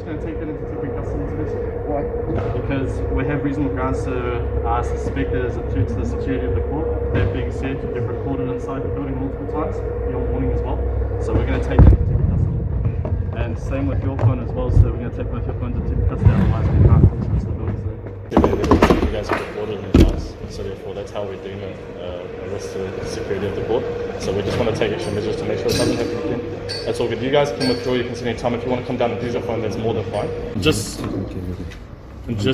just going to take that into temporary custody division. Why? Because we have reasonable grounds to suspect that it is a threat to the security of the court. That being said, you've recorded inside the building multiple times, your warning as well. So we're going to take that into temporary custody. And same with your phone as well, so we're going to take both your phones into temporary custody, otherwise we can't enter into the building today. You guys have recorded in advance, so therefore that's how we deem it a risk to the security of the court. So we just want to take extra measures to make sure it doesn't happen again. That's all good. You guys can withdraw your consent anytime. If you want to come down and use your phone, that's more than fine. Just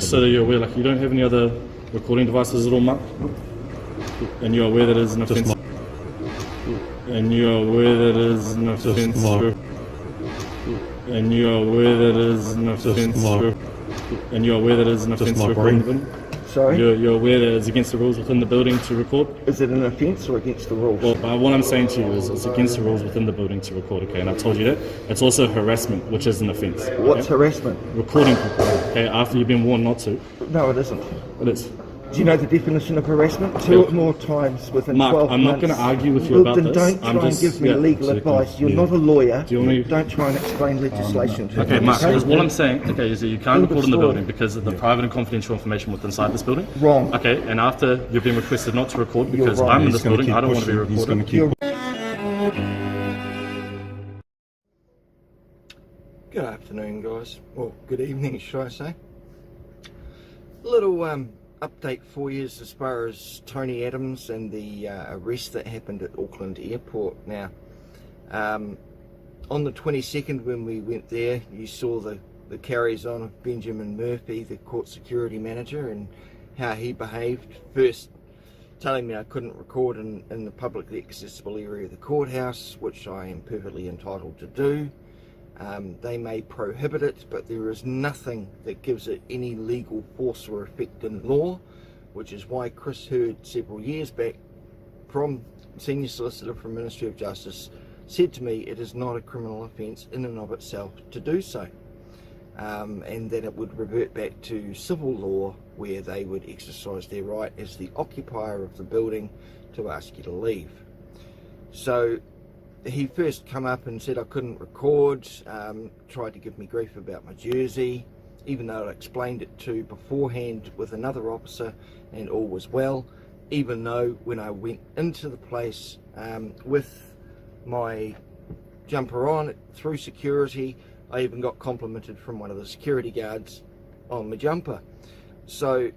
so that you're aware, like, you don't have any other recording devices at all, Mark? And you're aware that it is an offence? And you're aware that it is an offence? And you're aware that it is an offence? And you're aware that it is an offence to record in the building? Sorry? You're aware that it's against the rules within the building to record? Is it an offence or against the rules? Well, what I'm saying to you is it's against the rules within the building to record, okay? And I've told you that. It's also harassment, which is an offence. Okay? What's harassment? Recording people, okay, after you've been warned not to. No, it isn't. It is. Do you know the definition of harassment? Two or more times within Mark, 12 I'm months. not going to argue with you about then this. Don't try and give me legal advice. You're not a lawyer. Don't try and explain legislation to me. Okay, Mark, because what I'm saying, okay, is that you can't record in the building because of the private and confidential information within inside this building. Wrong. Okay, and after you've been requested not to record because I'm in this building, I don't want to be recorded. Good afternoon, guys. Well, good evening, should I say. Little update for you as far as Tony Adams and the arrest that happened at Auckland Airport. Now, on the 22nd when we went there, you saw the carries on of Benjamin Murphy, the court security manager, and how he behaved. First telling me I couldn't record in the publicly accessible area of the courthouse, which I am perfectly entitled to do. They may prohibit it, but there is nothing that gives it any legal force or effect in law, which is why Chris Hurd, several years back, from Senior Solicitor from Ministry of Justice, said to me it is not a criminal offence in and of itself to do so, and that it would revert back to civil law, where they would exercise their right as the occupier of the building to ask you to leave. So he first come up and said I couldn't record, tried to give me grief about my jersey, even though I explained it to beforehand with another officer and all was well, even though when I went into the place with my jumper on through security, I even got complimented from one of the security guards on my jumper. So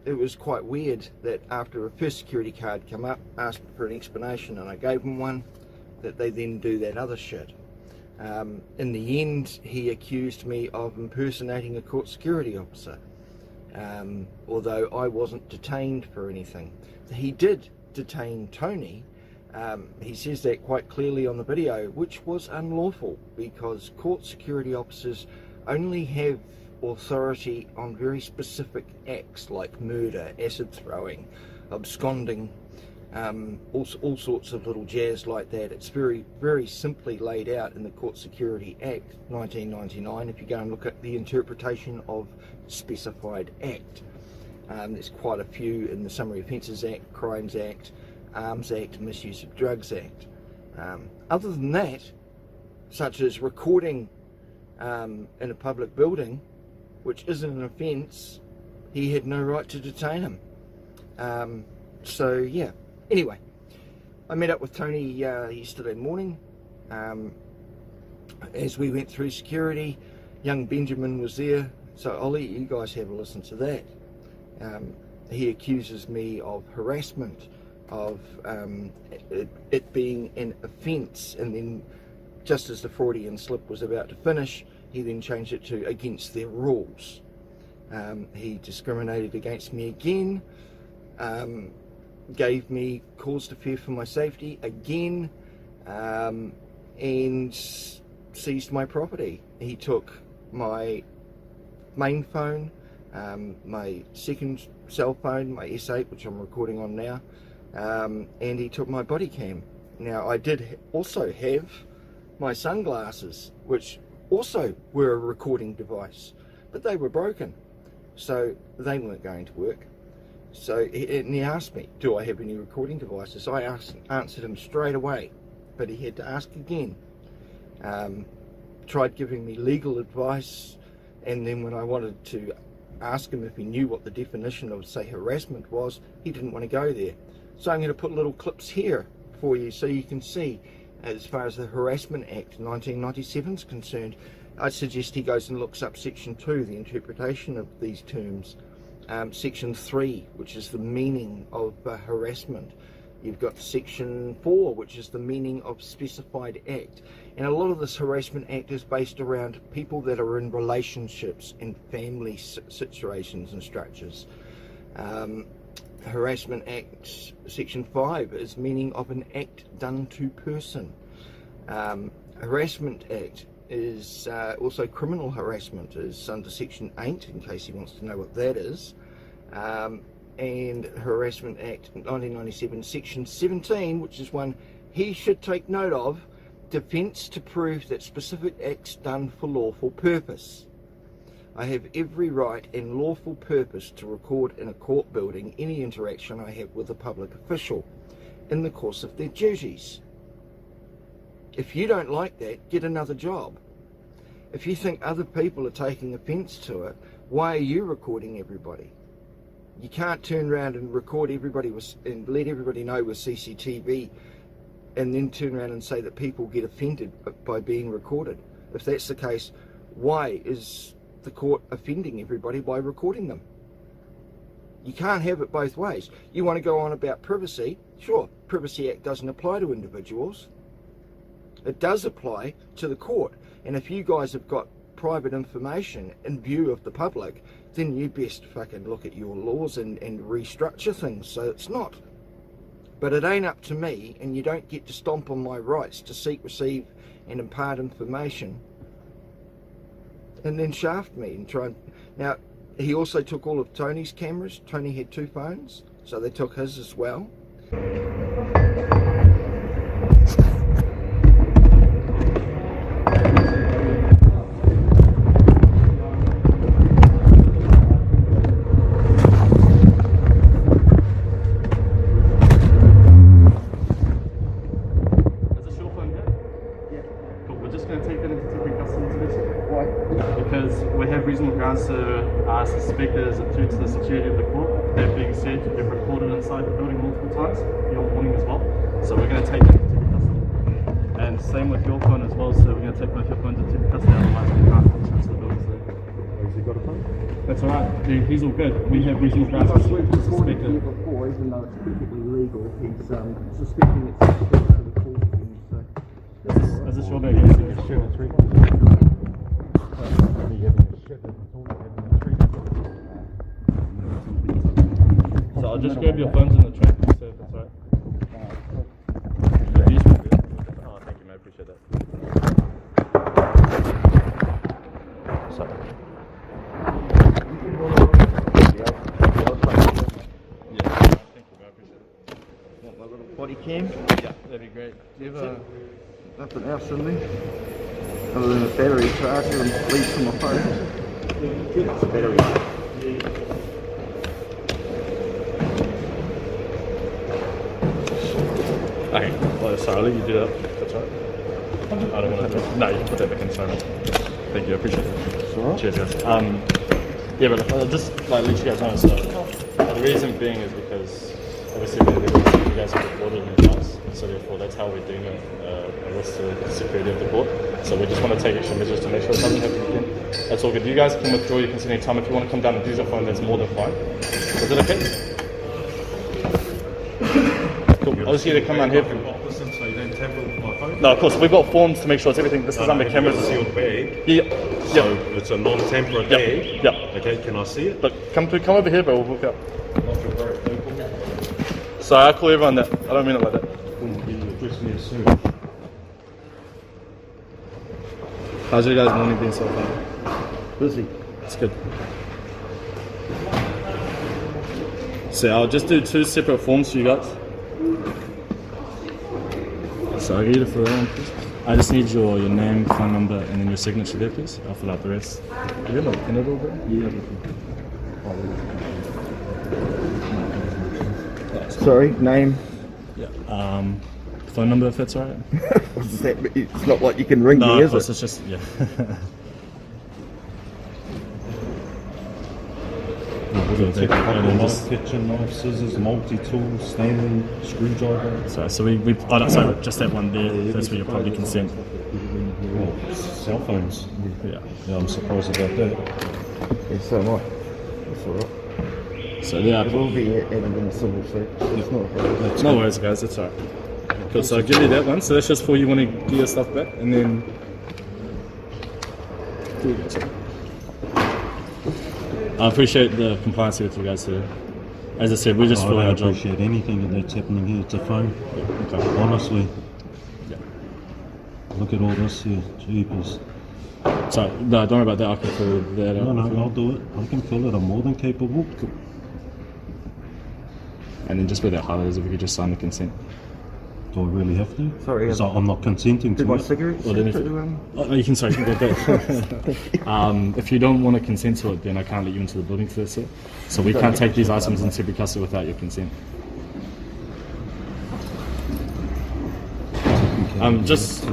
it was quite weird that after a first security guard come up, asked for an explanation and I gave him one, that they then do that other shit. In the end, he accused me of impersonating a court security officer, although I wasn't detained for anything. He did detain Tony. He says that quite clearly on the video, which was unlawful because court security officers only have authority on very specific acts like murder, acid throwing, absconding, all sorts of little jazz like that. It's very, very simply laid out in the Court Security Act 1999 if you go and look at the interpretation of specified act. There's quite a few in the Summary Offences Act, Crimes Act, Arms Act, Misuse of Drugs Act. Other than that, such as recording in a public building, which isn't an offence, he had no right to detain him. So yeah. Anyway, I met up with Tony yesterday morning. As we went through security, young Benjamin was there, so I'll let you guys have a listen to that. He accuses me of harassment, of it being an offence, and then just as the Freudian slip was about to finish, he then changed it to against their rules. He discriminated against me again. Gave me cause to fear for my safety again, and seized my property. He took my main phone, my second cell phone, my S8, which I'm recording on now, and he took my body cam. Now I did also have my sunglasses, which also were a recording device, but they were broken, so they weren't going to work. So he asked me, do I have any recording devices? I answered him straight away, but he had to ask again. tried giving me legal advice, and then when I wanted to ask him if he knew what the definition of, say, harassment was, he didn't want to go there. So I'm going to put little clips here for you so you can see, as far as the Harassment Act 1997 is concerned. I suggest he goes and looks up Section 2, the interpretation of these terms. Section 3, which is the meaning of harassment. You've got Section 4, which is the meaning of specified act. And a lot of this Harassment Act is based around people that are in relationships and family situations and structures. Harassment Act Section 5 is meaning of an act done to person. Harassment Act is also criminal harassment is under Section 8, in case he wants to know what that is. And Harassment Act 1997 Section 17, which is one he should take note of, defence to prove that specific acts done for lawful purpose. I have every right and lawful purpose to record in a court building any interaction I have with a public official in the course of their duties. If you don't like that, get another job. If you think other people are taking offence to it, why are you recording everybody? You can't turn around and record everybody and let everybody know with CCTV and then turn around and say that people get offended by being recorded. If that's the case, why is the court offending everybody by recording them? You can't have it both ways. You want to go on about privacy? Sure, Privacy Act doesn't apply to individuals. It does apply to the court. And if you guys have got private information in view of the public, then you best fucking look at your laws and restructure things so it's not. But it ain't up to me, and you don't get to stomp on my rights to seek, receive and impart information and then shaft me and try and... Now, he also took all of Tony's cameras. Tony had 2 phones, so they took his as well. Suspect that is a threat to the security of the court. That being said, you've recorded inside the building multiple times, your warning as well. So we're going to take that into custody. And same with your phone as well, so we're going to take both your phones into custody, otherwise we can't access the building. So. Has he got a phone? That's alright, he's all good. We have reasonable grounds to suspect it. Before, even though it's perfectly legal, he's suspecting it's a threat to the court. So. Is this your bag? Yes, so I'll just grab your phones in the train, so if that's alright. Oh, thank you, mate. I appreciate that. Sorry. Yeah, thank you, I appreciate it. Want my little body cam? Yeah, that'd be great. Do you have nothing else in there? Other than a battery charger and leads from my phone. It's a battery. Okay, well, sorry, I'll let you do that. That's right. I don't want to. No, you can put that back in. Sorry. Thank you, I appreciate it. Right. Cheers, guys. Yeah, but I'll just let you guys know. So, the reason being is because obviously you guys have recorded in advance, so therefore that's how we're doing a risk to the security of the court. So we just want to take extra measures to make sure it doesn't happen again. That's all good. You guys can withdraw your consent any time. If you want to come down and use your phone, that's more than fine. Is it okay? Cool. I'll just get you to come down here. So you don't tamper with my phone? No, of course. We've got forms to make sure it's everything. This is under cameras. It's your bag. Yeah. So it's a non-tamper bag. Yeah. Okay, can I see it? Look, come over here, bro. We'll hook up. Sorry, I call everyone that. I don't mean it like that. How's your guys' morning been so far? Busy. It's good. So I'll just do 2 separate forms for you guys. So I'll get you to fill that one, please. I just need your name, phone number, and then your signature there, please. I'll fill out the rest. Do you have a pen at all, bro? Yeah. Sorry, name? Yeah. phone number if that's alright. It's not like you can ring No, me, of is course, it? it's just, yeah. Kitchen knife, scissors, multi-tool, Stanley, screwdriver. So we sorry, just that one there. That's where you probably consent. Well, cell phones. Yeah. Yeah, I'm surprised about that. Yeah, so am I. That's alright. So yeah. It will be added in the civil suit. It's not a problem. No worries, guys. It's alright. Cool. So I'll give you that one. So that's just for you want to get your stuff back, and then. Here you go, sir. I appreciate the compliance with regards to, as I said, we just feel I our don't job. appreciate anything that's happening here. It's a phone. Yeah, okay. Honestly. Yeah. Look at all this here. Jeepers. So no, don't worry about that. I can fill that out. No, I'll do it. I can fill it. I'm more than capable. And then just with that highlighters, if we could just sign the consent. Do I really have to? Sorry, So I'm not consenting Did to my it. cigarettes? Well, then if, oh, you can sorry, you can go back. If you don't want to consent to it, then I can't let you into the building for this, sir. So we can't take these items into temporary custody without your consent. Just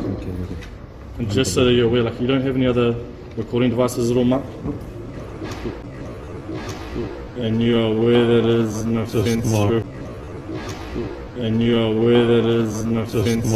so that you're aware, like you don't have any other recording devices at all, Mark? And you are aware that it is an offence. And you are aware that it is an offence.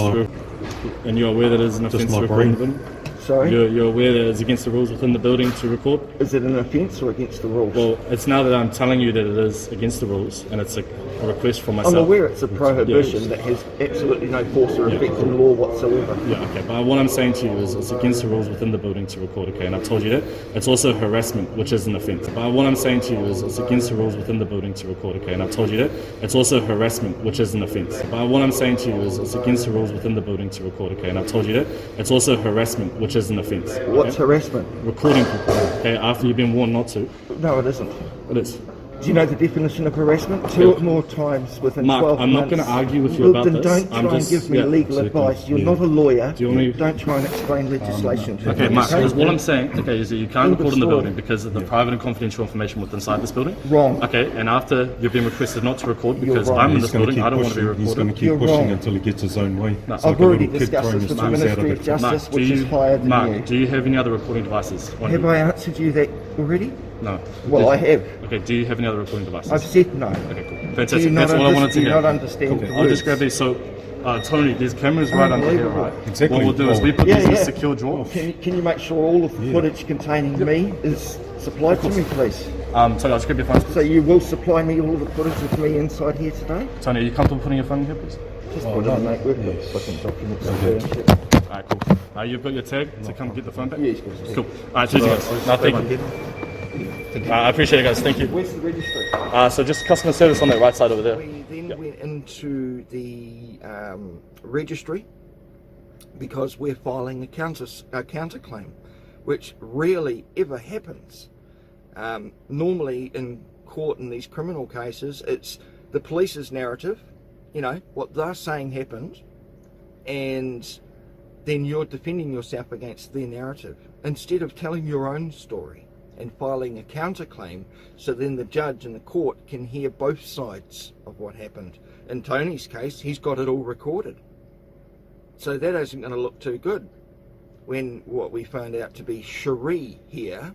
And you are aware that it is an offence to record in the building? Sorry? You're aware that it's against the rules within the building to record? Is it an offence or against the rules? Well, it's now that I'm telling you that it is against the rules, and it's a request from myself. I'm aware it's a prohibition that has absolutely no force or effect in law whatsoever. Yeah, okay, but what I'm saying to you is it's against the rules within the building to record, okay, and I've told you that. It's also harassment, which is an offence. But what I'm saying to you is it's against the rules within the building to record, okay, and I've told you that. It's also harassment, which is an offence. But what I'm saying to you is it's against the rules within the building to record, okay, and I've told you that. It's also harassment, which is an offence. What's harassment? Recording people, okay, after you've been warned not to. No, it isn't. It is. Do you know the definition of harassment? Two or more times within Mark, 12 months. I'm not going to argue with you about then this. Don't try and give me legal advice. You're not a lawyer. Don't try and explain legislation to me. Okay, Mark, because what I'm saying, okay, is that you can't End of record in the story. building because of the private and confidential information within inside this building. Wrong. Okay, and after you've been requested not to record because wrong. I'm in He's this gonna building, keep I don't want to be pushing. He's going to recorded. keep You're pushing wrong. until he gets his own way. No. It's like I've a already little kid discussed throwing this his with the toes out of Ministry of it. Justice, Mark, which is higher than Mark, you. do you have any other recording devices? on Have you? I answered you that already? No. Well, I have. Okay, do you have any other recording devices? I've said no. Okay, cool. Do Fantastic. you not, That's all I wanted to do you hear. not understand the I'll just words? grab these. So, Tony, there's cameras right under here, Unbelievable. right? Exactly. What we'll do is we put Yeah, these in a yeah. secure drawer. Can you make sure all of the footage containing me is supplied to me, please? Tony, I'll just grab your phone. So you will supply me all the footage of me inside here today? Tony, are you comfortable putting your phone in here, please? Just put it in, mate. We've got fucking documents and shit. Alright, cool. You've got your tag to come get the phone back? Yes. Cool. Alright, cheers, guys. No, thank you. I appreciate it, guys. Thank you. Where's the registry? So just customer service on that right side over there. We then went into the registry because we're filing a counterclaim, which rarely ever happens. Normally in court in these criminal cases, it's the police's narrative, you know, what they're saying happened, and then you're defending yourself against their narrative instead of telling your own story and filing a counterclaim, so then the judge and the court can hear both sides of what happened. In Tony's case, he's got it all recorded. So that isn't going to look too good when what we found out to be Cherie here,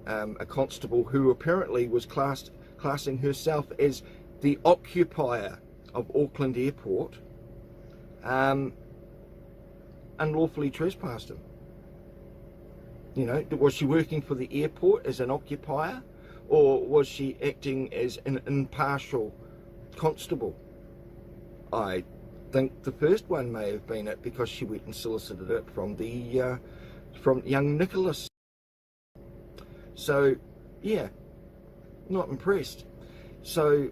a constable who apparently was classing herself as the occupier of Auckland Airport, unlawfully trespassed him. You know, was she working for the airport as an occupier, or was she acting as an impartial constable? I think the first one may have been it, because she went and solicited it from the from young Nicholas. So yeah, not impressed. So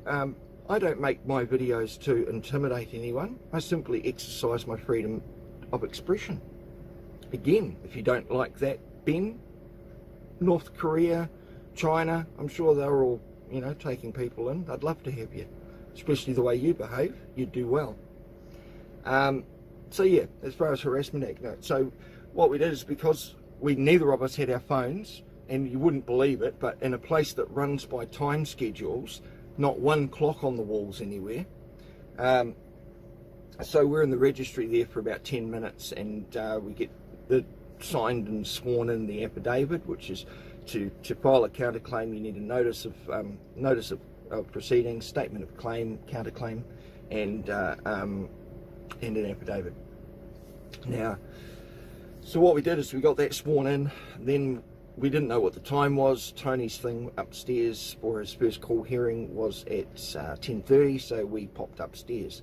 I don't make my videos to intimidate anyone. I simply exercise my freedom of expression. Again, if you don't like that, Ben, North Korea, China, I'm sure they're all, you know, taking people in. I'd love to have you, especially the way you behave. You'd do well. So yeah, as far as Harassment Act, no. So what we did is, because neither of us had our phones, and you wouldn't believe it, but in a place that runs by time schedules, not one clock on the walls anywhere, So we're in the registry there for about 10 minutes, and we get the signed and sworn in the affidavit, which is to file a counterclaim. You need a notice of proceedings, statement of claim, counterclaim, and an affidavit. Now, so what we did is we got that sworn in. Then we didn't know what the time was. Tony's thing upstairs for his first call hearing was at 10:30, so we popped upstairs.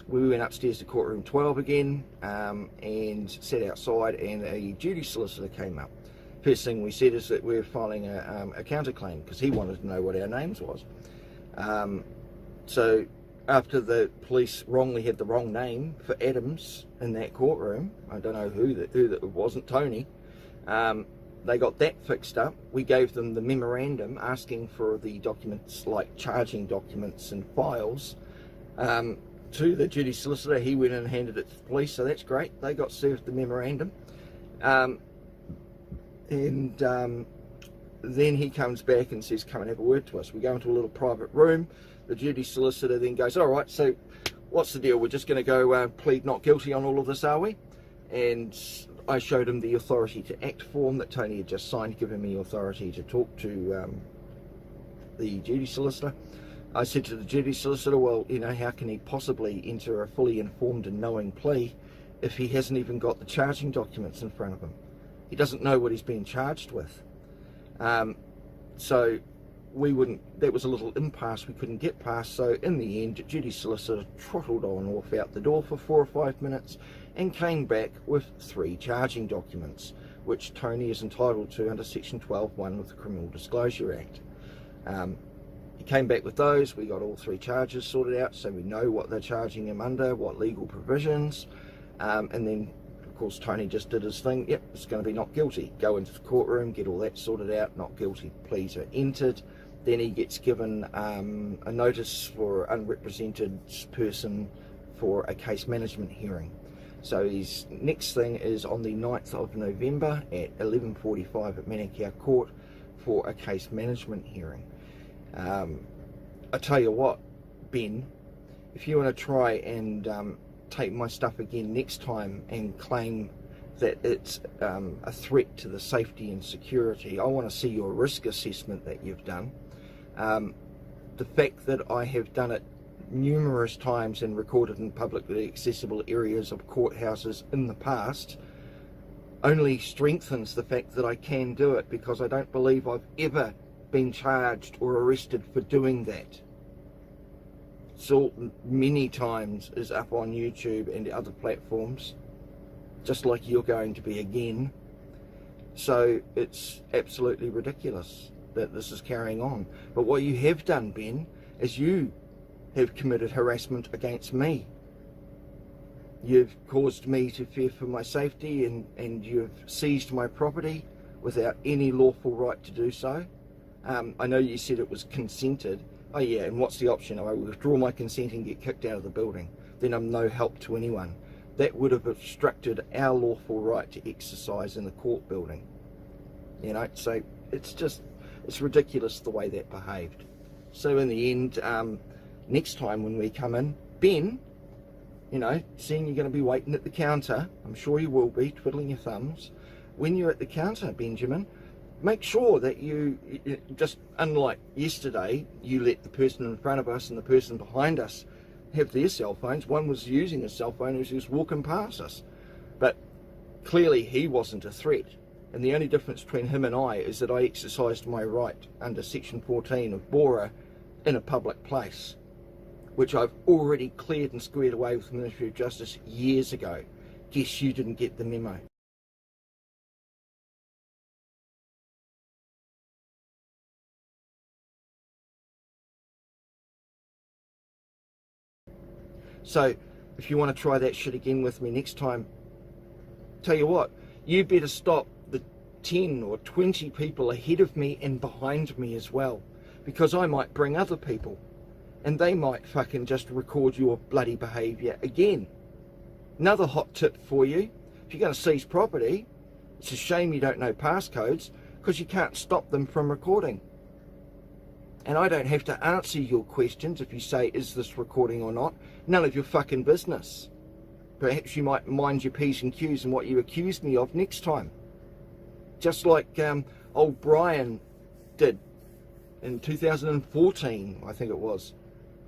We went upstairs to courtroom 12 again, and sat outside, and a duty solicitor came up. First thing we said is that we're filing a counterclaim, because he wanted to know what our names was. So after the police wrongly had the wrong name for Adams in that courtroom, I don't know who that it wasn't Tony, they got that fixed up. We gave them the memorandum asking for the documents, like charging documents and files, to the duty solicitor. He went and handed it to the police, so that's great. They got served the memorandum. Then he comes back and says, come and have a word to us. We go into a little private room. The duty solicitor then goes, all right, so what's the deal? We're just going to go plead not guilty on all of this, are we? And I showed him the authority to act form that Tony had just signed, giving me authority to talk to the duty solicitor. I said to the duty solicitor, well, you know, how can he possibly enter a fully informed and knowing plea if he hasn't even got the charging documents in front of him? He doesn't know what he's being charged with. So that was a little impasse we couldn't get past. So in the end, duty solicitor trottled on off out the door for 4 or 5 minutes and came back with 3 charging documents, which Tony is entitled to under section 12(1) of the Criminal Disclosure Act. He came back with those. We got all 3 charges sorted out, so we know what they're charging him under, what legal provisions, and then of course Tony just did his thing. Yep, it's going to be not guilty. Go into the courtroom, get all that sorted out. Not guilty pleas are entered. Then he gets given a notice for unrepresented person for a case management hearing. So his next thing is on the 9th of November at 11:45 at Manukau Court for a case management hearing. I tell you what, Ben, if you want to try and take my stuff again next time and claim that it's a threat to the safety and security, I want to see your risk assessment that you've done. The fact that I have done it numerous times and recorded in publicly accessible areas of courthouses in the past only strengthens the fact that I can do it, because I don't believe I've ever been charged or arrested for doing that. Salt many times is up on YouTube and other platforms, just like you're going to be again. So it's absolutely ridiculous that this is carrying on. But what you have done, Ben, is you have committed harassment against me. You've caused me to fear for my safety, and you've seized my property without any lawful right to do so. I know you said it was consented. Oh yeah, and what's the option? I withdraw my consent and get kicked out of the building. Then I'm no help to anyone. That would have obstructed our lawful right to exercise in the court building. You know, so it's ridiculous the way that behaved. So in the end, next time when we come in, Ben, you know, seeing you're going to be waiting at the counter, I'm sure you will be, twiddling your thumbs. When you're at the counter, Benjamin, make sure that you just, unlike yesterday, you let the person in front of us and the person behind us have their cell phones. One was using a cell phone as he was walking past us. But clearly he wasn't a threat. And the only difference between him and I is that I exercised my right under section 14 of BORA in a public place, which I've already cleared and squared away with the Ministry of Justice years ago. Guess you didn't get the memo. So if you want to try that shit again with me next time, tell you what, you better stop the 10 or 20 people ahead of me and behind me as well, because I might bring other people and they might fucking just record your bloody behaviour again. Another hot tip for you: if you're going to seize property, it's a shame you don't know passcodes, because you can't stop them from recording. And I don't have to answer your questions if you say, is this recording or not? None of your fucking business. perhaps you might mind your P's and Q's and what you accused me of next time. Just like old Brian did in 2014, I think it was.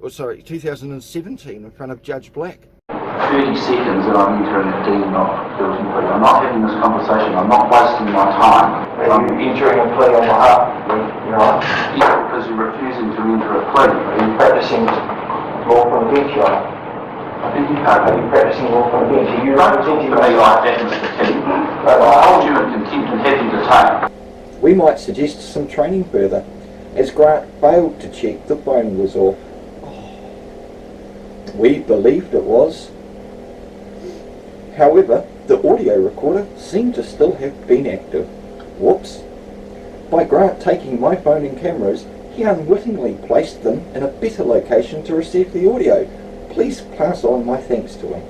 Or sorry, 2017 in front of Judge Black. 30 seconds that I'm entering a deed not guilty plea. I'm not having this conversation. I'm not wasting my time. Are you entering a plea on behalf of your right? Yeah, because you're refusing to enter a plea. Are you practicing law from the bench, Your Honour? I think you can't. Are you practicing law from the bench? Are you Don't talk to me like that, Mr. King. I hold you in contempt and have you detained. We might suggest some training further, as Grant failed to check the phone was off. We believed it was. However, the audio recorder seemed to still have been active. Whoops. By Grant taking my phone and cameras, he unwittingly placed them in a better location to receive the audio. Please pass on my thanks to him.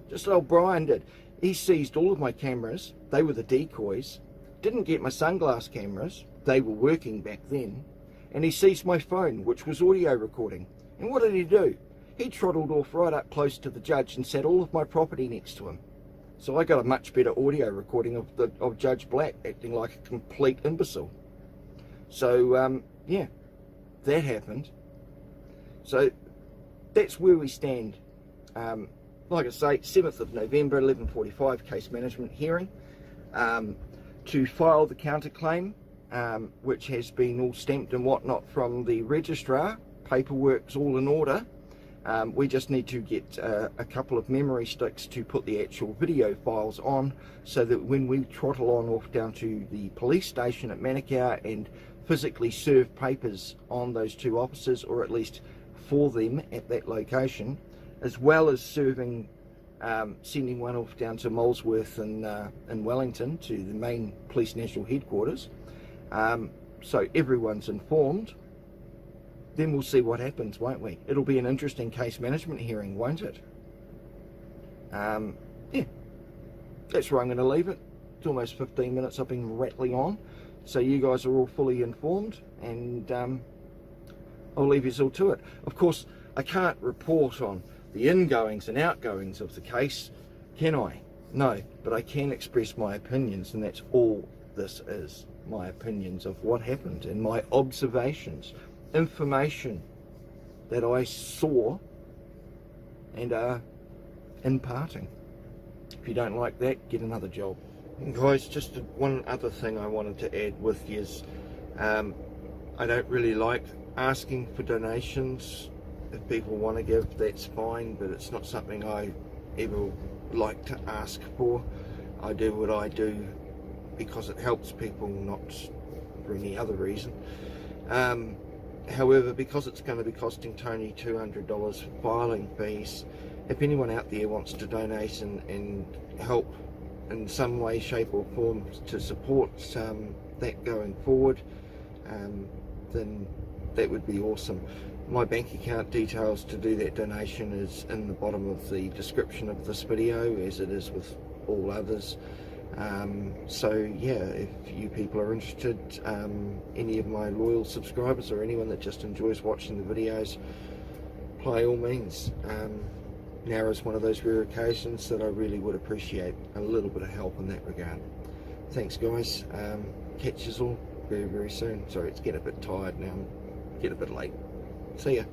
Just like old Brian did. He seized all of my cameras, they were the decoys, didn't get my sunglass cameras, they were working back then, and he seized my phone, which was audio recording. And what did he do? He trottled off right up close to the judge and sat all of my property next to him. So I got a much better audio recording of Judge Black acting like a complete imbecile. So, yeah, that happened. So that's where we stand. Like I say, 7th of November, 11:45, case management hearing. To file the counterclaim, which has been all stamped and whatnot from the registrar. Paperwork's all in order. We just need to get a couple of memory sticks to put the actual video files on, so that when we trottle on off down to the police station at Manukau and physically serve papers on those two officers, or at least for them at that location, as well as serving, sending one off down to Molesworth in Wellington to the main police national headquarters, so everyone's informed. Then we'll see what happens, won't we? It'll be an interesting case management hearing, won't it? Yeah, that's where I'm going to leave it. It's almost 15 minutes I've been rattling on, so you guys are all fully informed, and I'll leave you all to it. Of course, I can't report on the ingoings and outgoings of the case, can I? No, but I can express my opinions, and that's all this is. My opinions of what happened and my observations. Information that I saw and are imparting. If you don't like that, get another job. And guys, just one other thing I wanted to add with you is I don't really like asking for donations. If people want to give, that's fine, but it's not something I ever like to ask for. I do what I do because it helps people, not for any other reason. However, because it's going to be costing Tony $200 for filing fees, if anyone out there wants to donate and help in some way, shape or form to support that going forward, then that would be awesome. My bank account details to do that donation is in the bottom of the description of this video, as it is with all others. So yeah, if you people are interested, any of my loyal subscribers or anyone that just enjoys watching the videos, by all means. Now is one of those rare occasions that I really would appreciate a little bit of help in that regard. Thanks guys, catch you all very, very soon. Sorry, it's getting a bit tired now, getting a bit late. See ya.